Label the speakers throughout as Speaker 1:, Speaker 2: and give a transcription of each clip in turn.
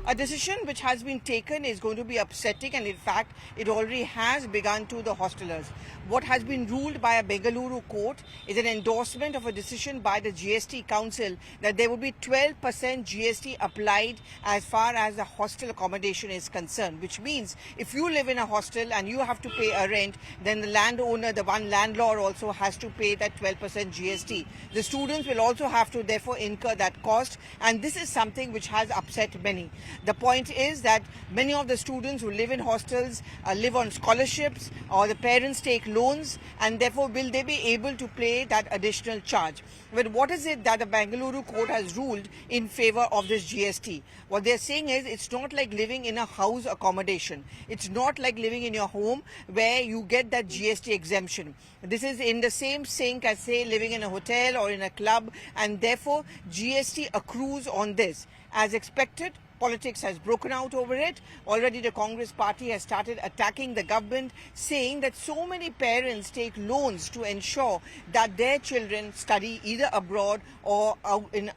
Speaker 1: A decision which has been taken is going to be upsetting, and in fact it already has begun to the hostelers. What has been ruled by a Bengaluru court is an endorsement of a decision by the GST Council that there would be 12% GST applied as far as the hostel accommodation is concerned, which means if you live in a hostel and you have to pay a rent, then the landowner, the one landlord, also has to pay that 12% GST. The students will also have to therefore incur that cost, and this is something which has upset many. The point is that many of the students who live in hostels live on scholarships, or the parents take loans, and therefore will they be able to pay that additional charge? But what is it that the Bengaluru court has ruled in favor of this GST? What they're saying is it's not like living in a house accommodation. It's not like living in your home where you get that GST exemption. This is in the same sink as, say, living in a hotel or in a club, and therefore GST accrues on this. As expected, politics has broken out over it. Already the Congress party has started attacking the government, saying that so many parents take loans to ensure that their children study either abroad or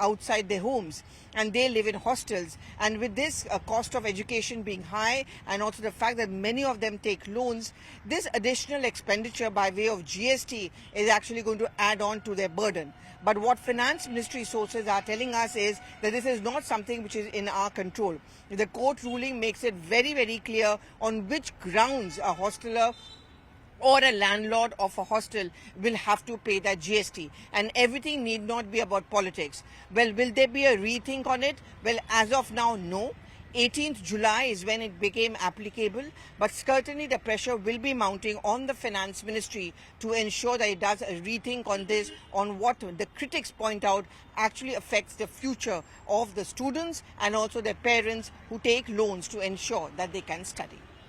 Speaker 1: outside their homes, and they live in hostels. And with this cost of education being high, and also the fact that many of them take loans, this additional expenditure by way of GST is actually going to add on to their burden. But what Finance Ministry sources are telling us is that this is not something which is in our control. The court ruling makes it very, very clear on which grounds a hosteler or a landlord of a hostel will have to pay that GST, and everything need not be about politics. Well, will there be a rethink on it? Well, as of now, no. 18th July is when it became applicable, but certainly the pressure will be mounting on the Finance Ministry to ensure that it does a rethink on this, on what the critics point out actually affects the future of the students and also their parents who take loans to ensure that they can study.